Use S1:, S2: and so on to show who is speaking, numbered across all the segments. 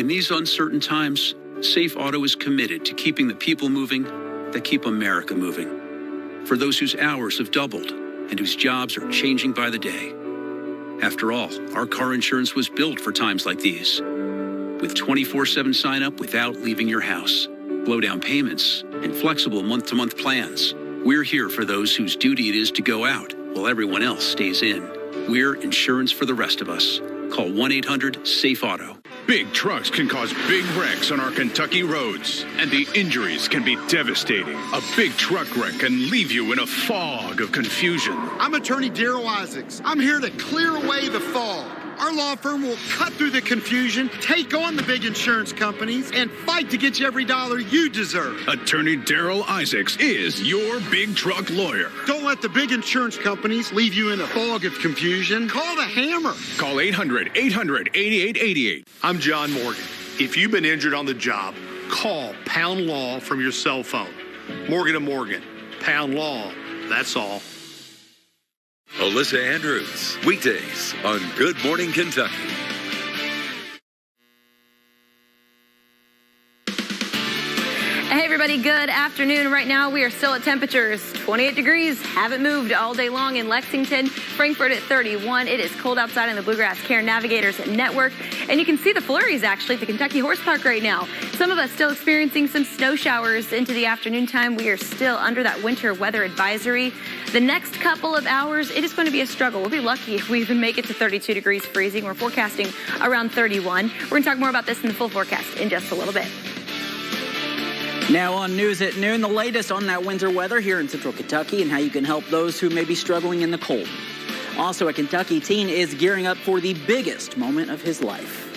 S1: In these uncertain times, Safe Auto is committed to keeping the people moving that keep America moving. For those whose hours have doubled and whose jobs are changing by the day. After all, our car insurance was built for times like these. With 24/7 sign-up without leaving your house, low down payments, and flexible month-to-month plans, we're here for those whose duty it is to go out while everyone else stays in. We're insurance for the rest of us. Call 1-800-SAFE-AUTO.
S2: Big trucks can cause big wrecks on our Kentucky roads, and the injuries can be devastating. A big truck wreck can leave you in a fog of confusion.
S3: I'm attorney Daryl Isaacs. I'm here to clear away the fog. Our law firm will cut through the confusion, take on the big insurance companies, and fight to get you every dollar you deserve.
S2: Attorney Daryl Isaacs is your big truck lawyer.
S3: Don't let the big insurance companies leave you in a fog of confusion. Call the Hammer.
S2: Call 800-800-8888.
S4: I'm John Morgan. If you've been injured on the job, call Pound Law from your cell phone. Morgan & Morgan. Pound Law. That's all.
S5: Alyssa Andrews, weekdays on Good Morning Kentucky.
S6: Hey everybody, good afternoon. Right now we are still at temperatures 28 degrees, haven't moved all day long in Lexington, Frankfort at 31. It is cold outside in the Bluegrass Care Navigators Network, and you can see the flurries actually at the Kentucky Horse Park right now. Some of us still experiencing some snow showers into the afternoon time. We are still under that winter weather advisory. The next couple of hours, it is going to be a struggle. We'll be lucky if we even make it to 32 degrees freezing. We're forecasting around 31. We're going to talk more about this in the full forecast in just a little bit.
S7: Now on News at Noon, the latest on that winter weather here in central Kentucky and how you can help those who may be struggling in the cold. Also, a Kentucky teen is gearing up for the biggest moment of his life.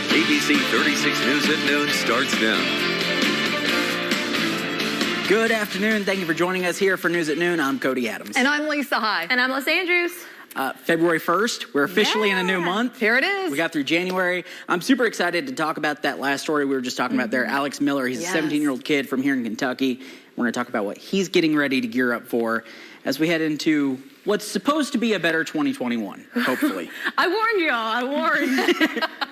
S5: ABC 36 News at Noon starts now.
S7: Good afternoon. Thank you for joining us here for News at Noon. I'm Cody Adams.
S8: And I'm Lisa High.
S6: And I'm Los Andrews.
S7: February 1st, we're officially in a new month.
S8: Here it is.
S7: We got through January. I'm super excited to talk about that last story we were just talking about there. Alex Miller, he's a 17-year-old kid from here in Kentucky. We're going to talk about what he's getting ready to gear up for as we head into what's supposed to be a better 2021, hopefully.
S6: I warned y'all. I warned.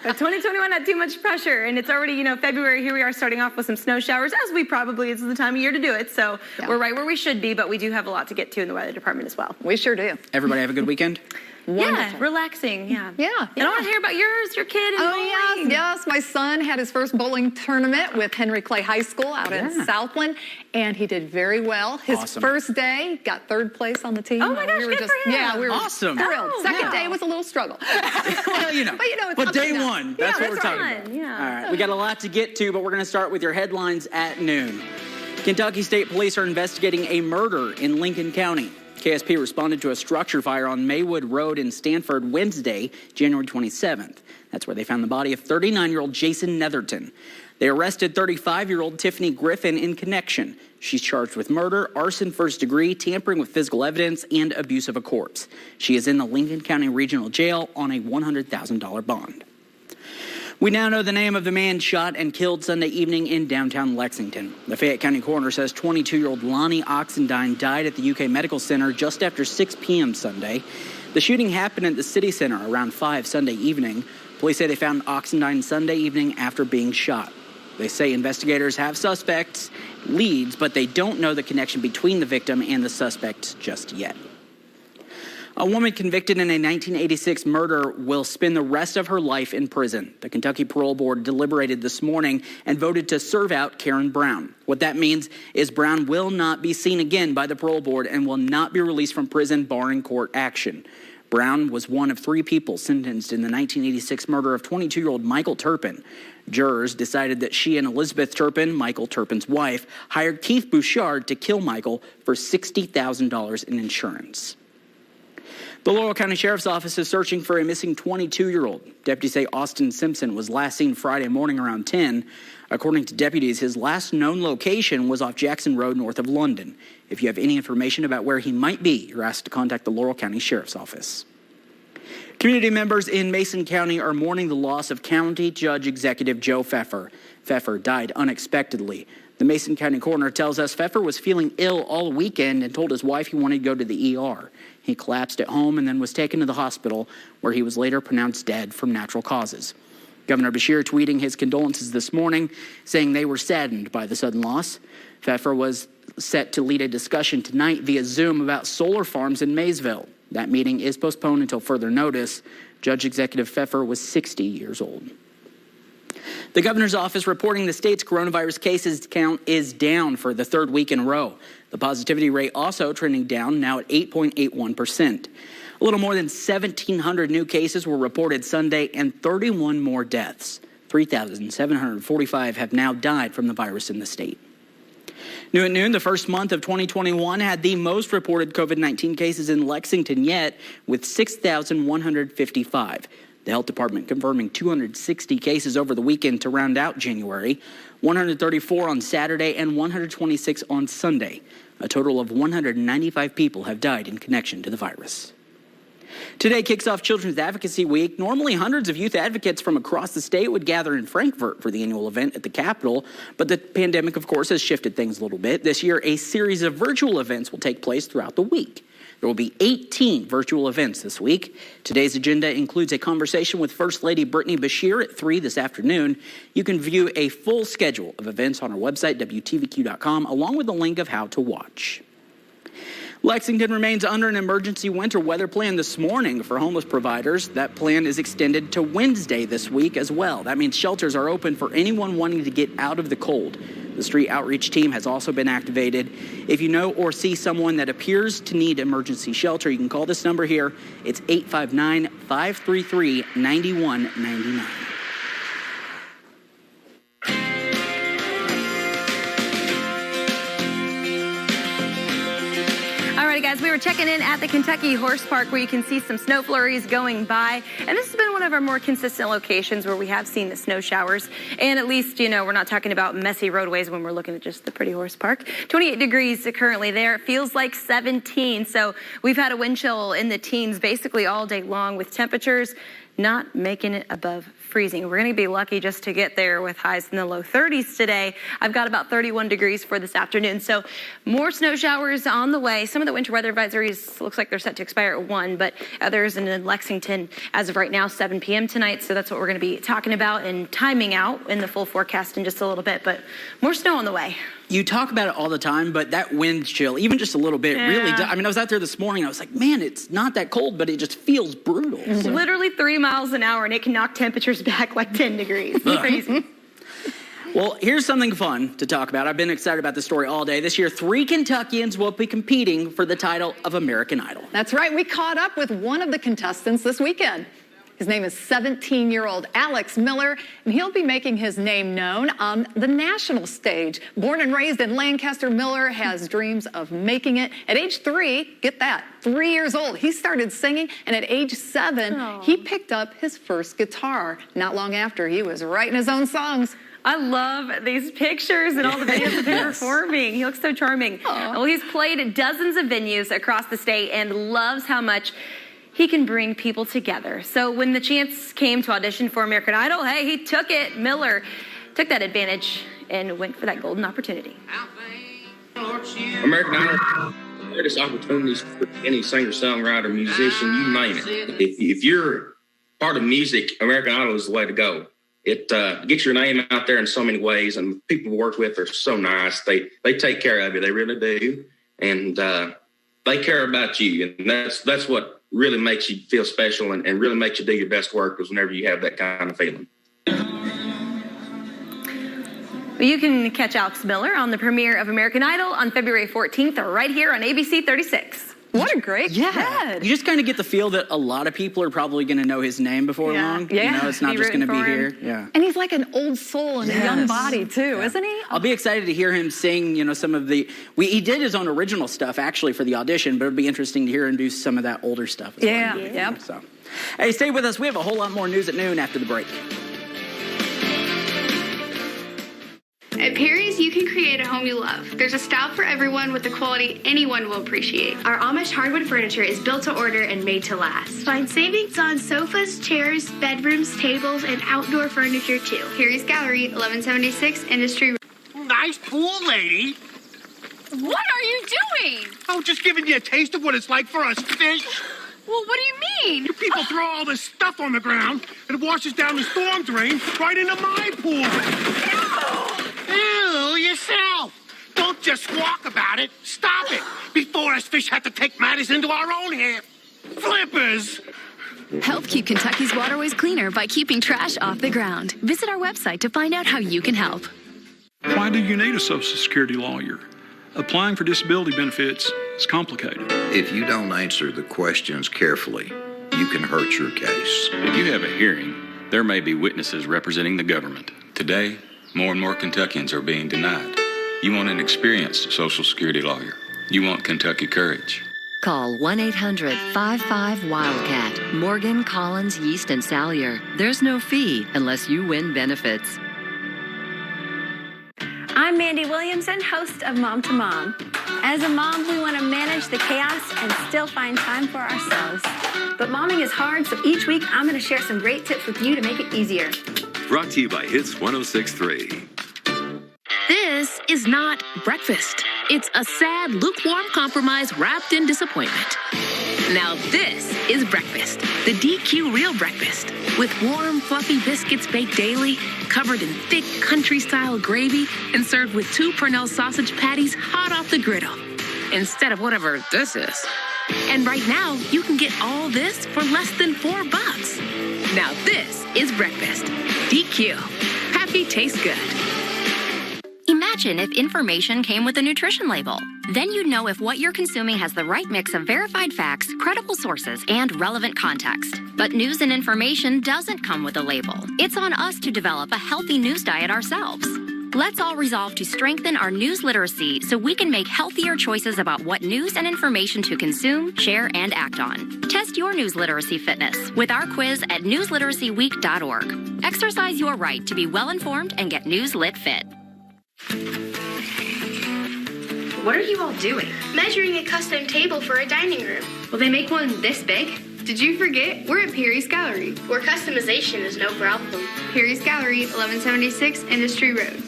S6: 2021 had too much pressure, and it's already, February. Here we are starting off with some snow showers, as we probably, this is the time of year to do it. So we're right where we should be, but we do have a lot to get to in the weather department as well.
S8: We sure do.
S7: Everybody have a good weekend?
S8: Wonderful.
S6: Yeah, relaxing, yeah.
S8: Yeah.
S6: And I want to hear about yours, your kid, and bowling.
S8: Yes. My son had his first bowling tournament with Henry Clay High School out in Southland, and he did very well. His first day, got third place on the team.
S6: Oh my gosh, good for him.
S8: Yeah, we were
S7: awesome.
S8: Thrilled. Second day was a little struggle.
S7: Well, but day one, that's what we're talking about.
S6: Yeah.
S7: All right, we got a lot to get to, but we're going to start with your headlines at noon. Kentucky State Police are investigating a murder in Lincoln County. KSP responded to a structure fire on Maywood Road in Stanford Wednesday, January 27th. That's where they found the body of 39-year-old Jason Netherton. They arrested 35-year-old Tiffany Griffin in connection. She's charged with murder, arson first degree, tampering with physical evidence, and abuse of a corpse. She is in the Lincoln County Regional Jail on a $100,000 bond. We now know the name of the man shot and killed Sunday evening in downtown Lexington. The Fayette County coroner says 22-year-old Lonnie Oxendine died at the UK Medical Center just after 6 p.m. Sunday. The shooting happened at the city center around 5 Sunday evening. Police say they found Oxendine Sunday evening after being shot. They say investigators have suspects, leads, but they don't know the connection between the victim and the suspect just yet. A woman convicted in a 1986 murder will spend the rest of her life in prison. The Kentucky Parole Board deliberated this morning and voted to serve out Karen Brown. What that means is Brown will not be seen again by the Parole Board and will not be released from prison barring court action. Brown was one of 3 people sentenced in the 1986 murder of 22-year-old Michael Turpin. Jurors decided that she and Elizabeth Turpin, Michael Turpin's wife, hired Keith Bouchard to kill Michael for $60,000 in insurance. The Laurel County Sheriff's Office is searching for a missing 22-year-old. Deputies say Austin Simpson was last seen Friday morning around 10. According to deputies, his last known location was off Jackson Road north of London. If you have any information about where he might be, you're asked to contact the Laurel County Sheriff's Office. Community members in Mason County are mourning the loss of County Judge Executive Joe Pfeffer. Pfeffer died unexpectedly. The Mason County coroner tells us Pfeffer was feeling ill all weekend and told his wife he wanted to go to the ER. He collapsed at home and then was taken to the hospital, where he was later pronounced dead from natural causes. Governor Beshear tweeting his condolences this morning, saying they were saddened by the sudden loss. Pfeffer was set to lead a discussion tonight via Zoom about solar farms in Maysville. That meeting is postponed until further notice. Judge Executive Pfeffer was 60 years old. The governor's office reporting the state's coronavirus cases count is down for the third week in a row. The positivity rate also trending down, now at 8.81%. A little more than 1,700 new cases were reported Sunday and 31 more deaths. 3,745 have now died from the virus in the state. New at noon, the first month of 2021 had the most reported COVID-19 cases in Lexington yet, with 6,155. The health department confirming 260 cases over the weekend to round out January, 134 on Saturday and 126 on Sunday. A total of 195 people have died in connection to the virus. Today kicks off Children's Advocacy Week. Normally, hundreds of youth advocates from across the state would gather in Frankfort for the annual event at the Capitol, but the pandemic, of course, has shifted things a little bit. This year, a series of virtual events will take place throughout the week. There will be 18 virtual events this week. Today's agenda includes a conversation with First Lady Brittany Beshear at 3 this afternoon. You can view a full schedule of events on our website, WTVQ.com, along with a link of how to watch. Lexington remains under an emergency winter weather plan this morning for homeless providers. That plan is extended to Wednesday this week as well. That means shelters are open for anyone wanting to get out of the cold. The street outreach team has also been activated. If you know or see someone that appears to need emergency shelter, you can call this number here. It's 859-533-9199.
S6: Guys, we were checking in at the Kentucky Horse Park where you can see some snow flurries going by. And this has been one of our more consistent locations where we have seen the snow showers. And at least, we're not talking about messy roadways when we're looking at just the pretty horse park. 28 degrees currently there. It feels like 17. So we've had a wind chill in the teens basically all day long with temperatures not making it above freezing. We're going to be lucky just to get there with highs in the low 30s today. I've got about 31 degrees for this afternoon. So more snow showers on the way. Some of the winter weather advisories looks like they're set to expire at 1, but others in Lexington as of right now, 7 p.m. tonight. So that's what we're going to be talking about and timing out in the full forecast in just a little bit. But more snow on the way.
S7: You talk about it all the time, but that wind chill, even just a little bit, really does. I mean, I was out there this morning, and I was like, man, it's not that cold, but it just feels brutal. So.
S6: Literally 3 miles an hour, and it can knock temperatures back like 10 degrees. It's crazy.
S7: Well, here's something fun to talk about. I've been excited about this story all day. This year, 3 Kentuckians will be competing for the title of American Idol.
S8: That's right. We caught up with one of the contestants this weekend. His name is 17-year-old Alex Miller, and he'll be making his name known on the national stage. Born and raised in Lancaster, Miller has dreams of making it. At age 3, get that, 3 years old, he started singing, and at age 7, he picked up his first guitar. Not long after, he was writing his own songs.
S6: I love these pictures and all the videos of him performing. He looks so charming. Well, he's played at dozens of venues across the state and loves how much he can bring people together. So when the chance came to audition for American Idol, hey, he took it. Miller took that advantage and went for that golden opportunity.
S9: American Idol, greatest opportunities for any singer, songwriter, musician, you name it. If you're part of music, American Idol is the way to go. It gets your name out there in so many ways, and people we work with are so nice. They take care of you. They really do. And they care about you. And that's what really makes you feel special and really makes you do your best work, is whenever you have that kind of feeling.
S6: You can catch Alex Miller on the premiere of American Idol on February 14th right here on ABC 36.
S8: What a great kid.
S7: You just kind of get the feel that a lot of people are probably going to know his name before long.
S8: Yeah.
S7: It's not just going to be here. Yeah.
S8: And he's like an old soul in a young body, too, isn't he?
S7: I'll be excited to hear him sing, some of the... He did his own original stuff, actually, for the audition, but it'd be interesting to hear him do some of that older stuff as well.
S8: Yeah.
S7: So, hey, stay with us. We have a whole lot more news at noon after the break.
S10: At Perry's, you can create a home you love. There's a style for everyone with the quality anyone will appreciate. Our Amish hardwood furniture is built to order and made to last. Find savings on sofas, chairs, bedrooms, tables, and outdoor furniture, too. Perry's Gallery, 1176 Industry.
S4: nice pool, lady.
S10: What are you doing?
S4: Oh, just giving you a taste of what it's like for us fish.
S10: Well, what do you mean?
S4: You people throw all this stuff on the ground, and it washes down the storm drain right into my pool. Ew, yourself. Don't just squawk about it. Stop it before us fish have to take matters into our own hands. Flippers!
S11: Help keep Kentucky's waterways cleaner by keeping trash off the ground. Visit our website to find out how you can help.
S12: Why do you need a Social Security lawyer? Applying for disability benefits is complicated.
S13: If you don't answer the questions carefully, you can hurt your case.
S14: If you have a hearing, there may be witnesses representing the government. Today, more and more Kentuckians are being denied. You want an experienced Social Security lawyer. You want Kentucky courage.
S15: Call 1-800-55-WILDCAT. Morgan, Collins, Yeast, and Salyer. There's no fee unless you win benefits.
S16: I'm Mandy Williamson, host of Mom to Mom. As a mom, we want to manage the chaos and still find time for ourselves. But momming is hard, so each week I'm going to share some great tips with you to make it easier.
S5: Brought to you by Hits 106.3.
S17: This is not breakfast. It's a sad, lukewarm compromise wrapped in disappointment. Now this is breakfast, the DQ Real Breakfast, with warm, fluffy biscuits baked daily, covered in thick country-style gravy, and served with 2 Purnell sausage patties hot off the griddle, instead of whatever this is. And right now, you can get all this for less than $4. Now this is breakfast. DQ. Happy tastes good.
S18: Imagine if information came with a nutrition label. Then you'd know if what you're consuming has the right mix of verified facts, credible sources, and relevant context. But news and information doesn't come with a label. It's on us to develop a healthy news diet ourselves. Let's all resolve to strengthen our news literacy so we can make healthier choices about what news and information to consume, share, and act on. Test your news literacy fitness with our quiz at newsliteracyweek.org. Exercise your right to be well-informed and get news lit fit.
S10: What are you all doing? Measuring a custom table for a dining room. Will they make one this big? Did you forget? We're at Perry's Gallery, where customization is no problem. Perry's Gallery, 1176 Industry Road.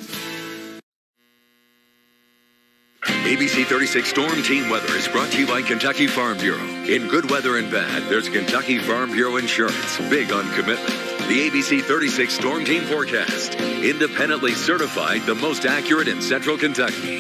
S5: ABC 36 Storm Team Weather is brought to you by Kentucky Farm Bureau. In good weather and bad, there's Kentucky Farm Bureau Insurance. Big on commitment. The ABC 36 Storm Team Forecast. Independently certified, the most accurate in Central Kentucky.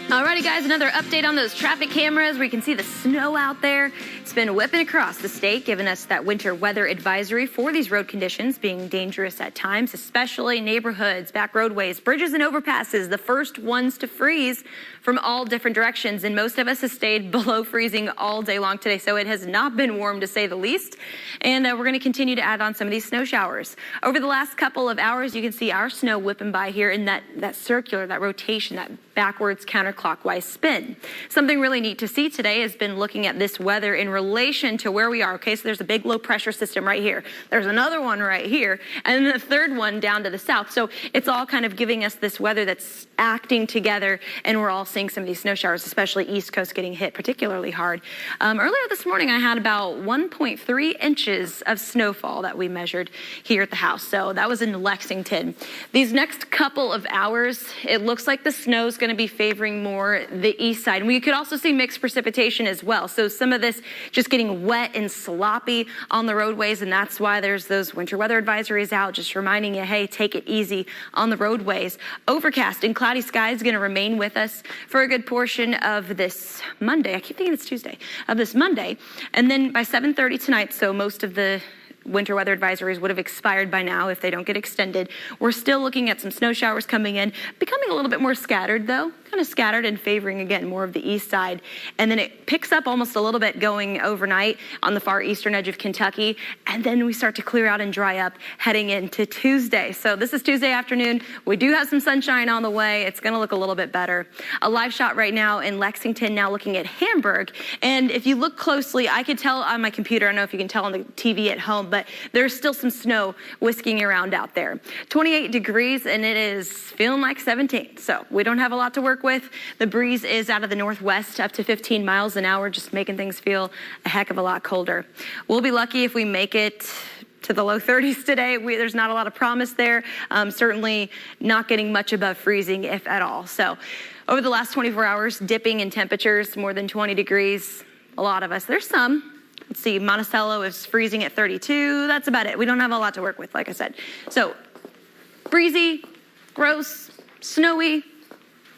S6: Alrighty, guys, another update on those traffic cameras where you can see the snow out there. It's been whipping across the state, giving us that winter weather advisory for these road conditions being dangerous at times, especially neighborhoods, back roadways, bridges, and overpasses, the first ones to freeze from all different directions. And most of us have stayed below freezing all day long today, so it has not been warm to say the least. And we're going to continue to add on some of these snow showers. Over the last couple of hours, you can see our snow whipping by here in that circular, that rotation, that backwards counterclockwise spin. Something really neat to see today has been looking at this weather in relation to where we are. Okay, so there's a big low pressure system right here. There's another one right here, and then the third one down to the south. So it's all kind of giving us this weather that's acting together, and we're all seeing some of these snow showers, especially East Coast getting hit particularly hard. Earlier this morning, I had about 1.3 inches of snowfall that we measured here at the house. So that was in Lexington. These next couple of hours, it looks like the snow's going to be favoring more the east side. And we could also see mixed precipitation as well. So some of this just getting wet and sloppy on the roadways, and that's why there's those winter weather advisories out, just reminding you, hey, take it easy on the roadways. Overcast and cloudy skies going to remain with us for a good portion of this Monday. I keep thinking it's Tuesday, of this Monday. And then by 7:30 tonight, so most of the winter weather advisories would have expired by now if they don't get extended. We're still looking at some snow showers coming in, becoming a little bit more scattered though, kind of scattered and favoring again more of the east side. And then it picks up almost a little bit going overnight on the far eastern edge of Kentucky. And then we start to clear out and dry up heading into Tuesday. So this is Tuesday afternoon. We do have some sunshine on the way. It's going to look a little bit better. A live shot right now in Lexington, now looking at Hamburg. And if you look closely, I could tell on my computer, I don't know if you can tell on the TV at home, but there's still some snow whisking around out there. 28 degrees, and it is feeling like 17. So we don't have a lot to work with. The breeze is out of the northwest up to 15 miles an hour, just making things feel a heck of a lot colder. We'll be lucky if we make it to the low 30s today. There's not a lot of promise there. Certainly not getting much above freezing, if at all. So over the last 24 hours, dipping in temperatures more than 20 degrees. A lot of us. There's some. Let's see, Monticello is freezing at 32. That's about it. We don't have a lot to work with, like I said. So breezy, gross, snowy,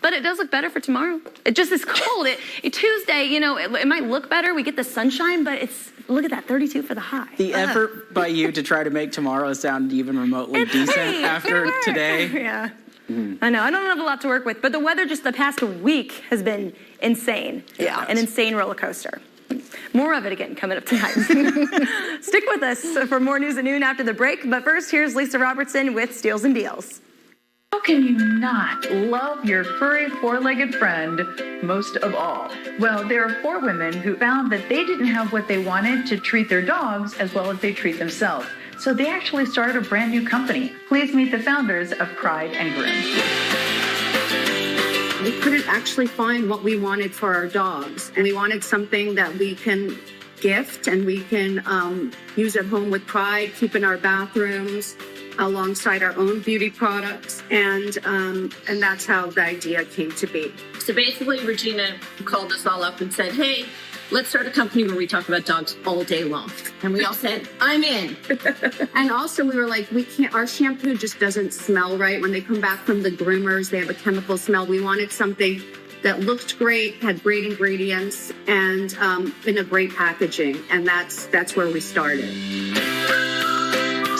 S6: but it does look better for tomorrow. It just is cold. Tuesday, you know, it might look better. We get the sunshine, but look at that, 32 for the high.
S7: The effort by you to try to make tomorrow sound even remotely decent after today.
S6: Yeah. I know. I don't have a lot to work with, but the weather just the past week has been insane.
S8: Yeah.
S6: An insane roller coaster. More of it again coming up tonight. Stick with us for more news at noon after the break. But first, here's Lisa Robertson with Steals and Deals.
S19: How can you not love your furry four-legged friend most of all? Well, there are 4 women who found that they didn't have what they wanted to treat their dogs as well as they treat themselves. So they actually started a brand new company. Please meet the founders of Pride and Groom.
S20: We couldn't actually find what we wanted for our dogs. And we wanted something that we can gift and we can use at home with pride, keep in our bathrooms, alongside our own beauty products. And that's how the idea came to be.
S21: So basically, Regina called us all up and said, hey, let's start a company where we talk about dogs all day long. And we all said, I'm in.
S20: And also we were like, our shampoo just doesn't smell right. When they come back from the groomers, they have a chemical smell. We wanted something that looked great, had great ingredients, and in a great packaging. And that's where we started.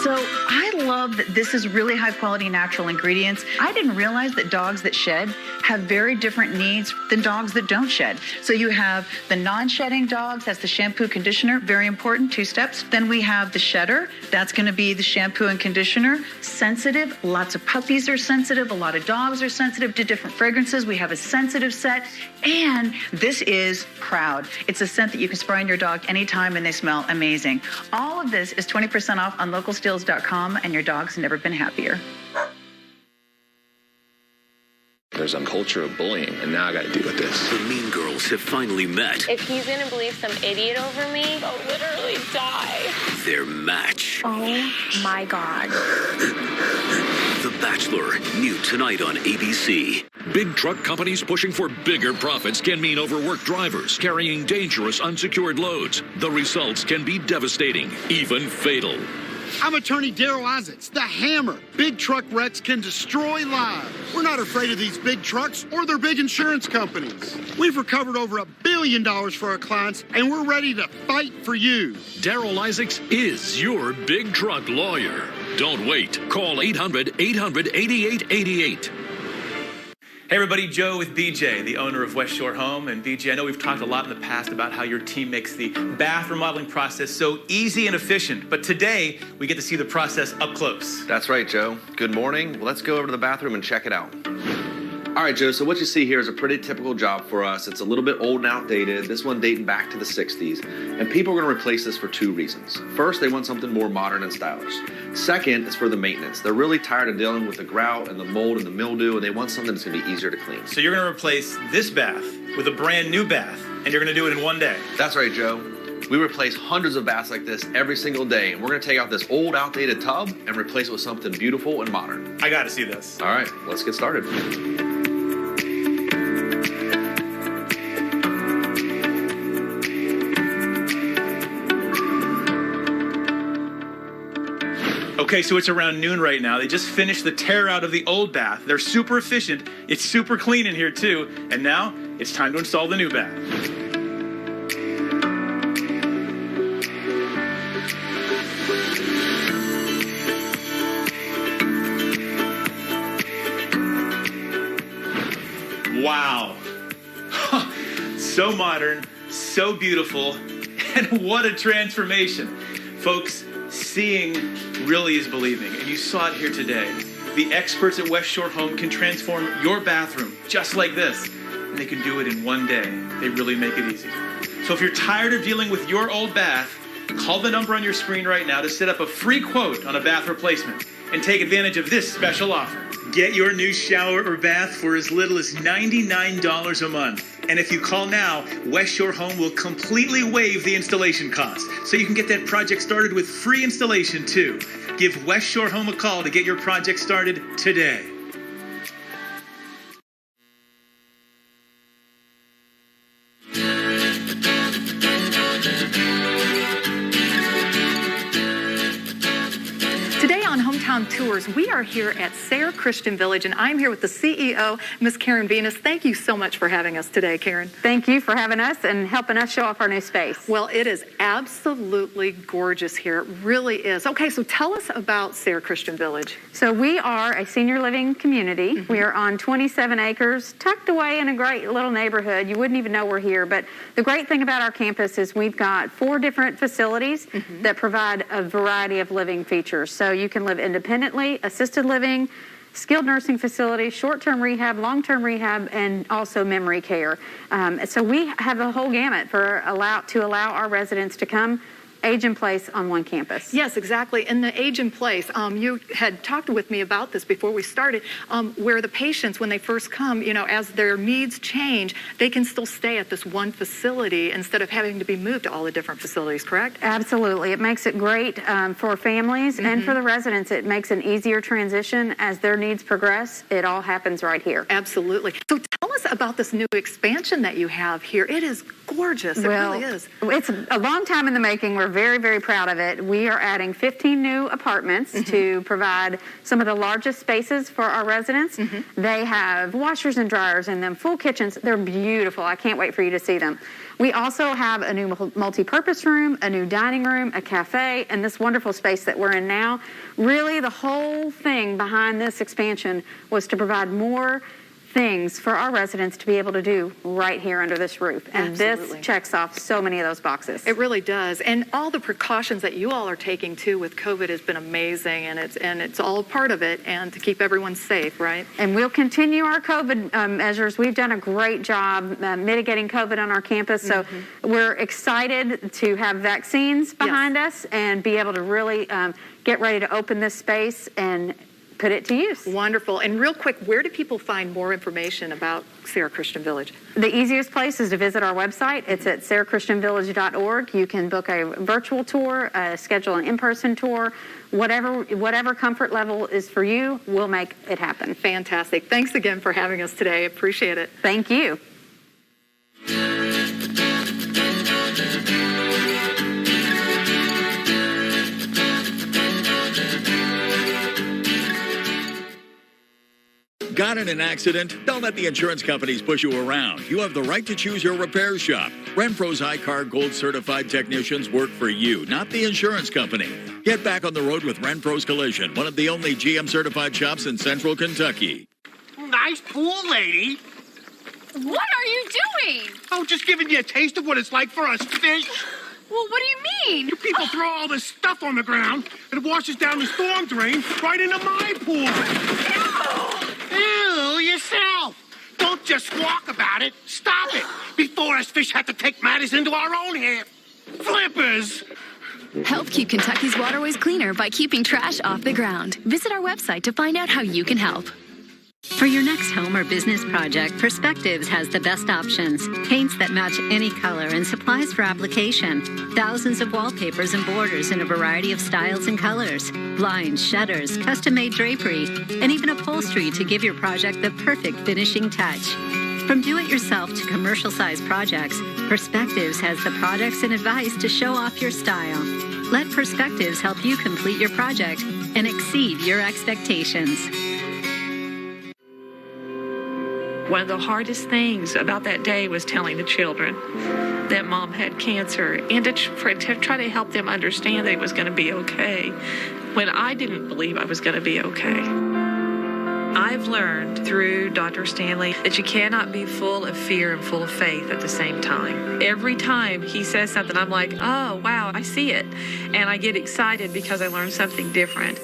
S19: So I love that this is really high quality natural ingredients. I didn't realize that dogs that shed have very different needs than dogs that don't shed. So you have the non-shedding dogs, that's the shampoo, conditioner, very important, 2 steps. Then we have the shedder, that's going to be the shampoo and conditioner. Sensitive, lots of puppies are sensitive, a lot of dogs are sensitive to different fragrances. We have a sensitive set, and this is Proud. It's a scent that you can spray on your dog anytime and they smell amazing. All of this is 20% off on localsteals.com, and your dog's never been happier.
S22: There's a culture of bullying, and now I got to deal with this.
S23: The mean girls have finally met.
S24: If he's going to believe some idiot over me, I'll literally die.
S23: Their match.
S24: Oh, my God.
S23: The Bachelor, new tonight on ABC.
S25: Big truck companies pushing for bigger profits can mean overworked drivers carrying dangerous unsecured loads. The results can be devastating, even fatal.
S3: I'm attorney Daryl Isaacs, the Hammer. Big truck wrecks can destroy lives. We're not afraid of these big trucks or their big insurance companies. We've recovered over $1 billion for our clients, and we're ready to fight for you.
S25: Daryl Isaacs is your big truck lawyer. Don't wait. Call 800-800-8888.
S26: Hey everybody, Joe with BJ, the owner of West Shore Home. And BJ, I know we've talked a lot in the past about how your team makes the bath remodeling process so easy and efficient. But today, we get to see the process up close.
S27: That's right, Joe. Good morning. Well, let's go over to the bathroom and check it out. All right, Joe, so what you see here is a pretty typical job for us. It's a little bit old and outdated, this one dating back to the 60s. And people are going to replace this for 2 reasons. First, they want something more modern and stylish. Second, it's for the maintenance. They're really tired of dealing with the grout and the mold and the mildew, and they want something that's going to be easier to clean.
S26: So you're going to replace this bath with a brand new bath, and you're going to do it in one day.
S27: That's right, Joe. We replace hundreds of baths like this every single day, and we're going to take out this old, outdated tub and replace it with something beautiful and modern.
S26: I got to see this.
S27: All right, let's get started.
S26: Okay, so it's around noon right now. They just finished the tear out of the old bath. They're super efficient. It's super clean in here too. And now it's time to install the new bath. Wow. So modern, so beautiful, and what a transformation. Folks, seeing really is believing, and you saw it here today. The experts at West Shore Home can transform your bathroom just like this, and they can do it in one day. They really make it easy. So if you're tired of dealing with your old bath, call the number on your screen right now to set up a free quote on a bath replacement and take advantage of this special offer. Get your new shower or bath for as little as $99 a month. And if you call now, West Shore Home will completely waive the installation cost, so you can get that project started with free installation too. Give West Shore Home a call to get your project started today.
S8: Tours. We are here at Sayre Christian Village, and I'm here with the CEO, Miss Karen Venus. Thank you so much for having us today, Karen.
S6: Thank you for having us and helping us show off our new space.
S8: Well, it is absolutely gorgeous here. It really is. Okay, so tell us about Sayre Christian Village.
S6: So we are a senior living community. We are on 27 acres, tucked away in a great little neighborhood. You wouldn't even know we're here, but the great thing about our campus is we've got 4 different facilities that provide a variety of living features. So you can live independently, assisted living, skilled nursing facility, short-term rehab, long-term rehab, and also memory care. So we have a whole gamut to allow our residents to come age in place on one campus.
S8: Yes, exactly. And the age in place, you had talked with me about this before we started, where the patients, when they first come, as their needs change, they can still stay at this one facility instead of having to be moved to all the different facilities, correct?
S6: Absolutely. It makes it great for families and for the residents. It makes an easier transition as their needs progress. It all happens right here.
S8: Absolutely. So tell us about this new expansion that you have here. It is gorgeous. It really is.
S6: It's a long time in the making. We're very, very proud of it. We are adding 15 new apartments to provide some of the largest spaces for our residents. They have washers and dryers in them, full kitchens. They're beautiful. I can't wait for you to see them. We also have a new multi-purpose room, a new dining room, a cafe, and this wonderful space that we're in now. Really, the whole thing behind this expansion was to provide more things for our residents to be able to do right here under this roof. And this checks off so many of those boxes.
S8: It really does. And all the precautions that you all are taking too with COVID has been amazing, and it's all part of it, and to keep everyone safe, right?
S6: And we'll continue our COVID measures. We've done a great job mitigating COVID on our campus. So we're excited to have vaccines behind us and be able to really get ready to open this space and put it to use.
S8: Wonderful. And real quick, where do people find more information about Sayre Christian Village?
S6: The easiest place is to visit our website. It's at sarahchristianvillage.org. You can book a virtual tour, schedule an in-person tour. Whatever comfort level is for you, we'll make it happen.
S8: Fantastic. Thanks again for having us today. Appreciate it.
S6: Thank you.
S1: Got in an accident? Don't let the insurance companies push you around. You have the right to choose your repair shop. Renfro's iCar Gold certified technicians work for you, not the insurance company. Get back on the road with Renfro's Collision, one of the only GM certified shops in Central Kentucky.
S2: Nice pool, lady.
S4: What are you doing?
S2: Oh, just giving you a taste of what it's like for us fish.
S4: Well, what do you mean?
S2: You people throw all this stuff on the ground, and it washes down the storm drain right into my pool. Ew, yourself. Don't just squawk about it. Stop it before us fish have to take matters into our own hands. Flippers.
S9: Help keep Kentucky's waterways cleaner by keeping trash off the ground. Visit our website to find out how you can help.
S15: For your next home or business project, Perspectives has the best options. Paints that match any color and supplies for application. Thousands of wallpapers and borders in a variety of styles and colors. Blinds, shutters, custom-made drapery, and even upholstery to give your project the perfect finishing touch. From do-it-yourself to commercial-sized projects, Perspectives has the products and advice to show off your style. Let Perspectives help you complete your project and exceed your expectations.
S11: One of the hardest things about that day was telling the children that Mom had cancer and to try to help them understand that it was going to be okay when I didn't believe I was going to be okay. I've learned through Dr. Stanley that you cannot be full of fear and full of faith at the same time. Every time he says something, I'm like, oh, wow, I see it. And I get excited because I learned something different.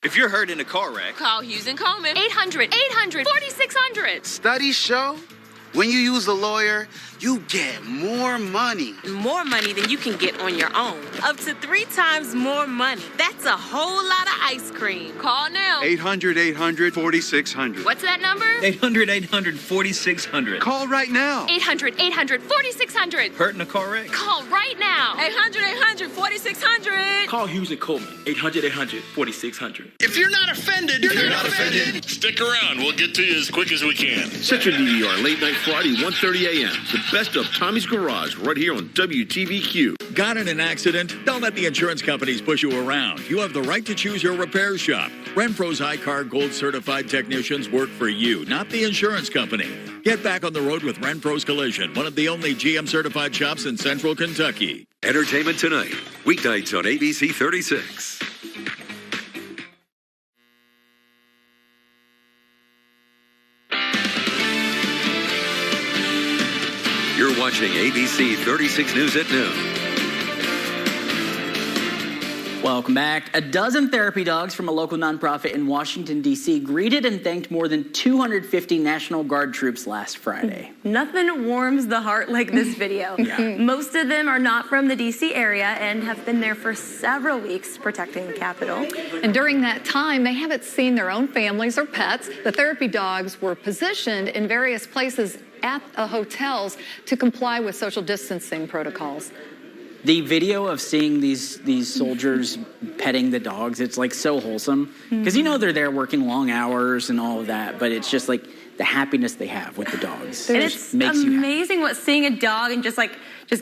S12: If you're hurt in a car wreck,
S17: call Hughes & Coleman. 800-4600.
S12: Studies show
S5: When you use a lawyer, you get more money.
S7: More money than you can get on your own. Up to 3 times more money. That's a whole lot of ice cream.
S24: Call now.
S5: 800-800-4600.
S24: What's that number?
S12: 800-800-4600.
S5: Call right now.
S24: 800-800-4600.
S12: Hurt in a car wreck?
S24: Call right now. 800-800-4600.
S12: Call Hughes and Coleman. 800-800-4600.
S2: If you're not offended, you're not offended.
S10: Stick around. We'll get to you as quick as we can.
S13: Central DVR, late night Friday, 1:30 a.m. The best of Tommy's Garage, right here on WTVQ.
S1: Got in an accident? Don't let the insurance companies push you around. You have the right to choose your repair shop. Renfro's I-Car Gold certified technicians work for you, not the insurance company. Get back on the road with Renfro's Collision, one of the only GM certified shops in Central Kentucky.
S23: Entertainment Tonight, weeknights on ABC 36. You're watching ABC 36 News at noon.
S14: Welcome back. A dozen therapy dogs from a local nonprofit in Washington, D.C. greeted and thanked more than 250 National Guard troops last Friday.
S6: Nothing warms the heart like this video. Most of them are not from the D.C. area and have been there for several weeks protecting the Capitol.
S8: And during that time, they haven't seen their own families or pets. The therapy dogs were positioned in various places at hotels to comply with social distancing protocols.
S14: The video of seeing these soldiers petting the dogs, it's like so wholesome. Because you know they're there working long hours and all of that, but it's just like the happiness they have with the dogs.
S6: And it's amazing what seeing a dog and just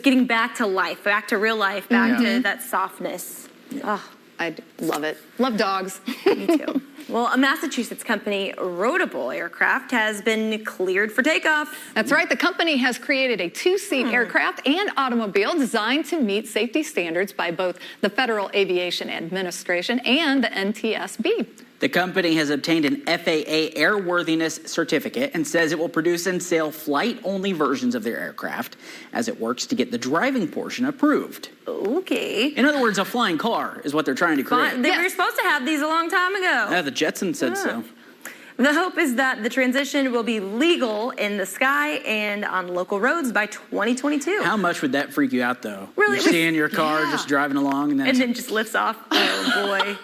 S6: getting back to life, back to real life, back to that softness.
S8: Oh, I love it. Love dogs.
S6: Me too. Well, a Massachusetts company, Rotable Aircraft, has been cleared for takeoff.
S8: That's right. The company has created a 2-seat aircraft and automobile designed to meet safety standards by both the Federal Aviation Administration and the NTSB.
S14: The company has obtained an FAA airworthiness certificate and says it will produce and sell flight-only versions of their aircraft as it works to get the driving portion approved.
S6: Okay.
S14: In other words, a flying car is what they're trying to create.
S6: They were supposed to have these a long time ago.
S14: Yeah, the Jetsons said so.
S6: The hope is that the transition will be legal in the sky and on local roads by 2022.
S14: How much would that freak you out, though?
S6: Really?
S14: You're seeing your car just driving along and
S6: then just lifts off. Oh, boy.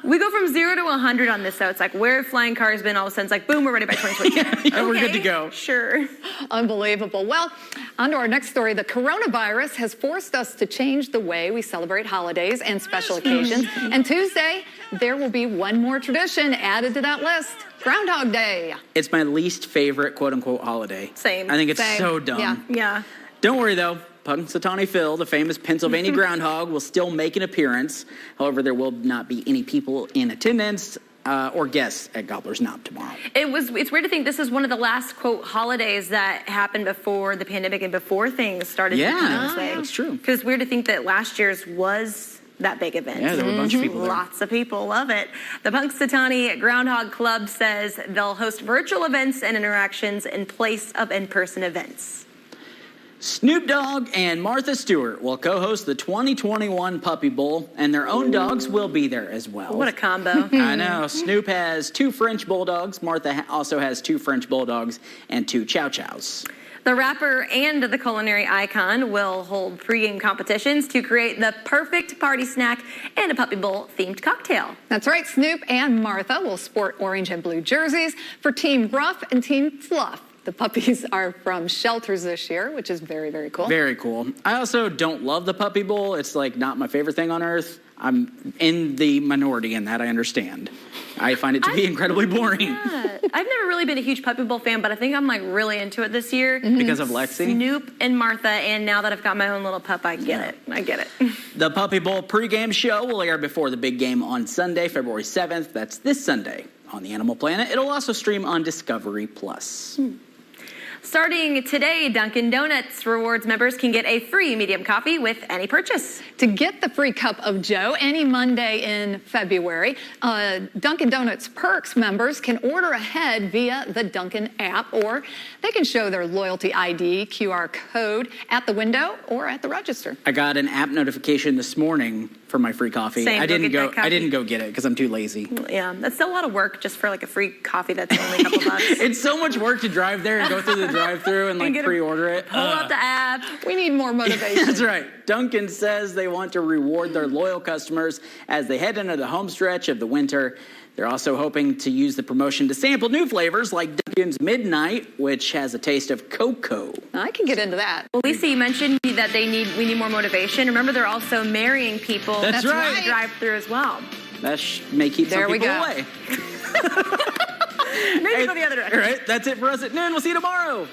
S6: We go from 0 to 100 on this, so it's like where have flying cars been? All of a sudden, it's like, boom, we're ready by 2022.
S14: Yeah, we're good to go.
S6: Sure.
S8: Unbelievable. Well, on to our next story. The coronavirus has forced us to change the way we celebrate holidays and special occasions. And Tuesday, there will be one more tradition added to that list. Groundhog Day.
S14: It's my least favorite quote-unquote holiday.
S6: Same.
S14: I think it's so dumb.
S6: Yeah.
S14: Don't worry, though. Punxsutawney Phil, the famous Pennsylvania groundhog, will still make an appearance. However, there will not be any people in attendance or guests at Gobbler's Knob tomorrow.
S6: It's weird to think this is one of the last, quote, holidays that happened before the pandemic and before things started.
S14: Yeah, that's true.
S6: Because it's weird to think that last year's was that big event.
S14: Yeah, there were a bunch of people there.
S6: Lots of people love it. The Punxsutawney Groundhog Club says they'll host virtual events and interactions in place of in-person events.
S14: Snoop Dogg and Martha Stewart will co-host the 2021 Puppy Bowl, and their own dogs will be there as well.
S6: What a combo.
S14: I know. Snoop has 2 French Bulldogs. Martha also has 2 French Bulldogs and 2 Chow Chows.
S6: The rapper and the culinary icon will hold pregame competitions to create the perfect party snack and a Puppy Bowl themed cocktail.
S8: That's right. Snoop and Martha will sport orange and blue jerseys for Team Rough and Team Fluff. The puppies are from shelters this year, which is very, very cool.
S14: Very cool. I also don't love the Puppy Bowl. It's like not my favorite thing on earth. I'm in the minority in that, I understand. I find it to be incredibly boring.
S6: Yeah. I've never really been a huge Puppy Bowl fan, but I think I'm like really into it this year.
S14: Because of Lexi?
S6: Snoop and Martha, and now that I've got my own little pup, I get it. I get it.
S14: The Puppy Bowl pregame show will air before the big game on Sunday, February 7th. That's this Sunday on the Animal Planet. It'll also stream on Discovery Plus.
S6: Starting today, Dunkin' Donuts Rewards members can get a free medium coffee with any purchase.
S8: To get the free cup of Joe any Monday in February, Dunkin' Donuts Perks members can order ahead via the Dunkin' app, or they can show their loyalty ID QR code at the window or at the register.
S14: I got an app notification this morning for my free coffee.
S6: Same,
S14: I didn't
S6: go get that
S14: I didn't go get it because I'm too lazy.
S6: Yeah, that's still a lot of work just for like a free coffee that's only a couple bucks.
S14: It's so much work to drive there and go through the drive-thru and like pre-order it.
S6: Pull up the app.
S8: We need more motivation.
S14: That's right. Dunkin' says they want to reward their loyal customers as they head into the home stretch of the winter. They're also hoping to use the promotion to sample new flavors like Dunkin's Midnight, which has a taste of cocoa.
S8: I can get into that.
S6: Well, Lisa, you mentioned that we need more motivation. Remember, they're also marrying people.
S14: That's right.
S6: Drive-through as well.
S14: That may keep some people away.
S6: Maybe go the other direction.
S14: All right, that's it for us at noon. We'll see you tomorrow.